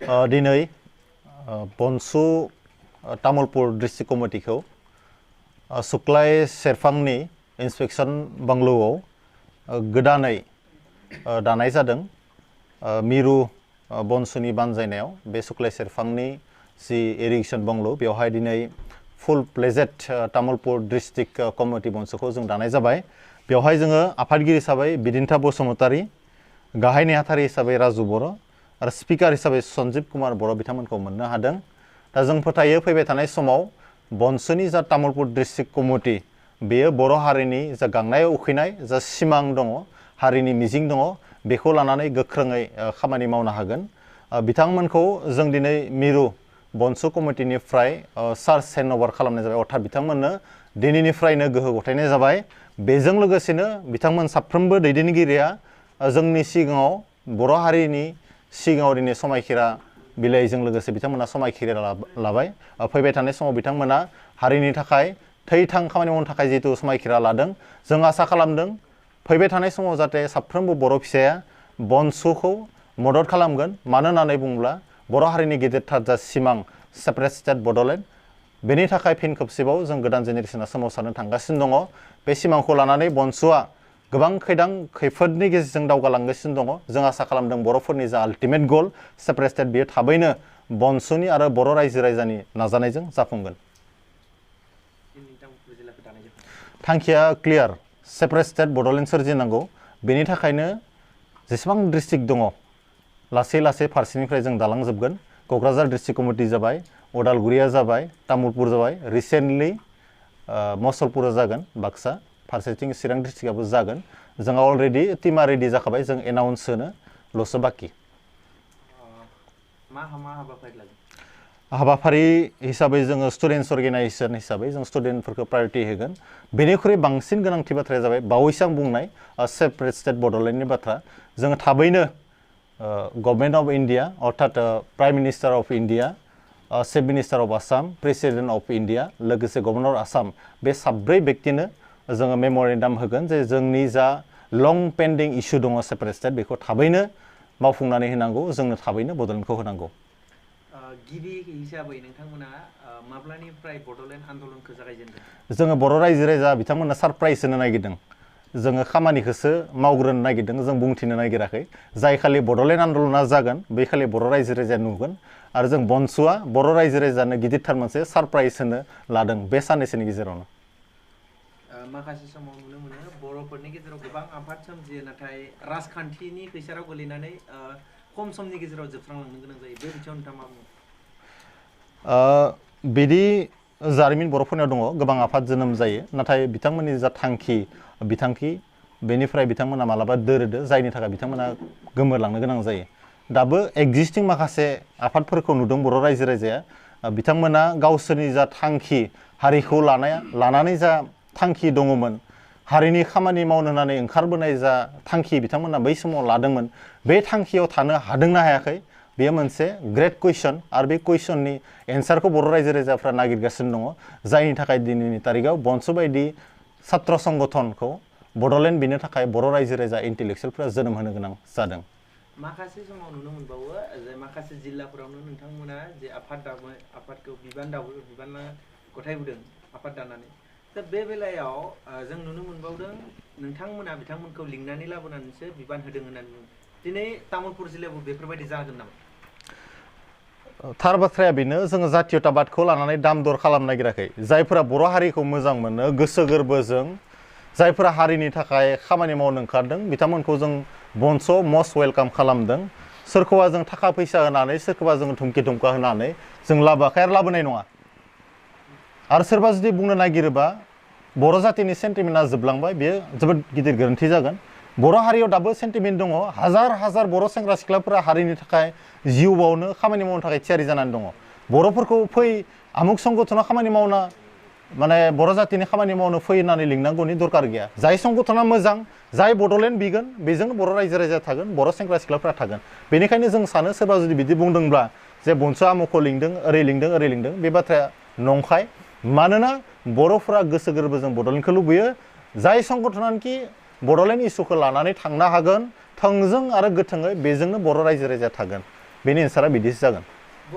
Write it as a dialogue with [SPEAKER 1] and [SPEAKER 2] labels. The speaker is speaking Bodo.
[SPEAKER 1] दिनै बनसु तामुलपुर डिस्ट्रिक्ट कमिटिखौ सुक्लाय सेरफांनि इन्सपेक्शन बांग्लौआव गोदानै दानाय जादों। मिरु बनसुनि बानजायनायाव बे सुक्लाय सेरफांनि जि इरिगेशन बांग्लौ बेवहाय दिनै फुल प्लेजेड तामुलपुर डिस्ट्रिक्ट कमिटि बनसुखौ जों दानाय जाबाय। बेवहाय जोङो आफादगिरि हिसाबै बिदिन्था बसुमतारी, गाहाय नेहाथारि हिसाबै राजु बर' आरो स्पिकार हिसाबै सन्जीब कुमार बर' बिथांमोनखौ मोननो हादों। दा जों फोथायो फैबाय थानाय समाव बनसुनि जा तामुलपुर डिस्ट्रिक्ट कमिटि बेयो बर' हारिनि जा गांनाय उखैनाय जा सिमां दङ, हारिनि मिजिं दङ, बेखौ लानानै गोख्रोङै खामानि मावनो हागोन। बिथांमोनखौ जों दिनै मिरु बनसु कमिटिनिफ्राय चार्ज हेन्डअभार खालामनाय जाबाय, अर्थात बिथांमोननो दिनैनिफ्रायनो गोहो गथायनाय जाबाय। बेजों लोगोसेनो बिथांमोन साफ्रोमबो दैदेनगिरिया जोंनि सिगाङाव बर' हारिनि सिगाङाव दिनै समायखिरा बिलाइजों लोगोसे बिथांमोना समायखिरा लाबाय। फैबाय थानाय समाव बिथांमोना हारिनि थाखाय थै-थां खामानि मावनो थाखाय जिहेतु समायखिरा लादों, जों आसा खालामदों फैबाय थानाय समाव जाहाथे साफ्रोमबो बर' फिसाया बनसुखौ मदद खालामगोन। मानो होननानै बुङोब्ला बर' हारिनि गेदेरथार जा सिमां सेपारेट स्टेट बड'लेण्ड, बेनि थाखाय फिन खेबसेबाव जों गोदान जेनेरेसना सोमावसारनो थांगासिनो दङ। बे सिमांखौ लानानै बनसुआ गोबां खैफोदनि गेजेरजों दावगालांगासिनो दङ। जों आसा खालामदों बर'फोरनि जा आल्टिमेट गल सेपारेट स्टेट बेयो थाबैनो बनसुनि आरो बर' रायजो राजानि नाजानायजों जाफुंगोन। थांखिया क्लियार, सेपारेट स्टेट बड'लेण्ड सोरजिनांगौ। बेनि थाखायनो जेसेबां डिस्ट्रिक्ट दङ लासै लासै फारसेनिफ्राय जों दालांजोबगोन। क'क्राझार डिस्ट्रिक्ट कमिटि जाबाय, उदालगुरिया जाबाय, तामुलपुर जाबाय, रिसेन्टलि मसलपुरा जागोन, बाक्सा, फारसेथिं चिरां डिस्ट्रिक्टआबो जागोन। जोंहा अलरेडि टिमा रेडि जाखाबाय, जों एनाउन्स होनोल'सो बाखि। हाबाफारि हिसाबै जोङो स्टुडेन्टस अर्गेनाइजेसन हिसाबै जों स्टुडेन्टफोरखौ प्रायरिटि होगोन। बेनिख्रुइ बांसिन गोनांथि बाथ्राया जाबाय बावैसो आं बुंनाय सेपारेट स्टेट बड'लेण्डनि बाथ्रा। जोङो थाबैनो गभर्नमेन्ट अफ इन्डिया अर्थात prime minister of India, chief minister of Assam, president of India, लोगोसे गभर्नर आसाम, बे साब्रै व्यक्तिनो जोङो मेम'रेन्डाम होगोन जे जोंनि जा लं पेन्डिं इस्यु दङ सेपारेट स्टेट बेखौ थाबैनो मावफुंनानै होनांगौ, जोंनो थाबैनो बड'लेण्डखौ होनांगौ।
[SPEAKER 2] गिबि हिसाबै नोंथांमोना माब्लानिफ्राय बड'लेण्ड आन्दलनखौ जागायजेनदों?
[SPEAKER 1] जोङो बर' रायजो राजा बिथांमोना सारप्राइज होनो नागिरदों। जोङो खामानिखौसो मावग्रोनो नागिरदों, जों बुंथिनो नागिराखै। जाय खालि बड'लेण्ड आन्दलना जागोन बे खालि बर' रायजो राजाया नुगोन। आरो जों बनसुआ बर' रायजो राजानो गिदिरथार मोनसे सारप्राइज होनो लादों बे साननैसोनि गेजेरावनो।
[SPEAKER 2] माखासे समाव नुनो मोनो बर'फोरनि गेजेराव गोबां आफाद सोमजियो, नाथाय राजखान्थिनि खैसाराव गोलैनानै खम समनि गेजेराव जोबस्रांलांनो गोनां जायो। बे बिथिङाव नोंथाङा मा बुङो?
[SPEAKER 1] बिदि जारिमिन बर'फोरनियाव दङ, गोबां आफाद जोनोम जायो, नाथाय बिथांमोननि जा बिथांखि बेनिफ्राय बिथांमोना मालाबा दोरोदो, जायनि थाखाय बिथांमोना गोमोरलांनो गोनां जायो। दाबो एक्जिस्टिं माखासे आफादफोरखौ नुदों बर' रायजो राजाया। बिथांमोना गावसोरनि जा थांखि, हारिखौ लानानै जा थांखि दङमोन, हारिनि खामानि मावनो होननानै ओंखारबोनाय जा थांखि बिथांमोना बै समाव लादोंमोन, बे थांखियाव थानो हादोंना हायाखै बेयो मोनसे ग्रेट कुइसन। आरो बे कुइसननि एन्सारखौ बर' रायजो राजाफ्रा नागिरगासिनो दङ, जायनि थाखाय दिनैनि तारिखआव बनसु बायदि सात्र संगठनखौ बड'लेण्ड बिनो थाखाय बर' रायजो राजा इन्टेलेक्सुयेलफ्रा जोनोम होनो गोनां जादों।
[SPEAKER 2] माखासे समाव नुनो मोनबावो जे माखासे जिल्लाफोरावनो नोंथांमोना जे आफादखौ बिबान गथायबोदों आफाद दानानै। दा बे बेलायाव जों नुनो मोनबावदों नोंथांमोना बिथांमोनखौ लिंनानै लाबोनानैसो बिबान होदों होननानै बुङो। दिनै तामुलपुर जिल्लायावबो बेफोरबायदि जागोन नामा?
[SPEAKER 1] थार बाथ्राया बेनो, जोङो जातीयताबादखौ लानानै दाम दर खालामनो नागिराखै। जायफोरा बर' हारिखौ मोजां मोनो गोसो गोरबोजों, जायफोरा हारिनि थाखाय खामानि मावनो ओंखारदों, बिथांमोनखौ जों बनसुआव मस्ट वेलकाम खालामदों। सोरखौबा जों थाखा फैसा होनानै, सोरखौबा जों धुमकि धुमका होनानै जों लाबोआखै आरो लाबोनाय नङा। आरो सोरबा जुदि बुंनो नागिरोबा बर' जातिनि सेन्टिमेन्टआ जोबलांबाय, बेयो जोबोद गिदिर गोरोन्थि जागोन। बर' हारियाव दाबो सेन्टिमेन्ट दङ। हाजार हाजार बर' सेंग्रा सिख्लाफोरा हारिनि थाखाय जिउ बावनो खामानि मावनो थाखाय थियारि जानानै दङ। बर'फोरखौ फै आमुक संगठनाव खामानि मावना बर' जातिनि खामानि मावनो फै होननानै लिंनांगौनि दरकार गैया। जाय संगठना मोजां, जाय बड'लेण्ड बिगोन, बेजोंनो बर' रायजो राजाया थागोन, बर' सेंग्रा सिख्लाफ्रा थागोन। बेनिखायनो जों सानो सोरबा जुदि बिदि बुंदोंब्ला जे बनसुआ आमुखखौ लिंदों, ओरै लिंदों, बे बाथ्राया नंखाय। मानोना बर'फोरा गोसो गोरबोजों बड'लेण्डखौ लुबैयो। जाय संगठनानोखि बड'लेण्ड इस्युखौ लानानै थांनो हागोन थोंजों आरो गोथोङै, बेजोंनो बर' रायजो राजाया थागोन। बेनि एन्सारा बिदिसो जागोन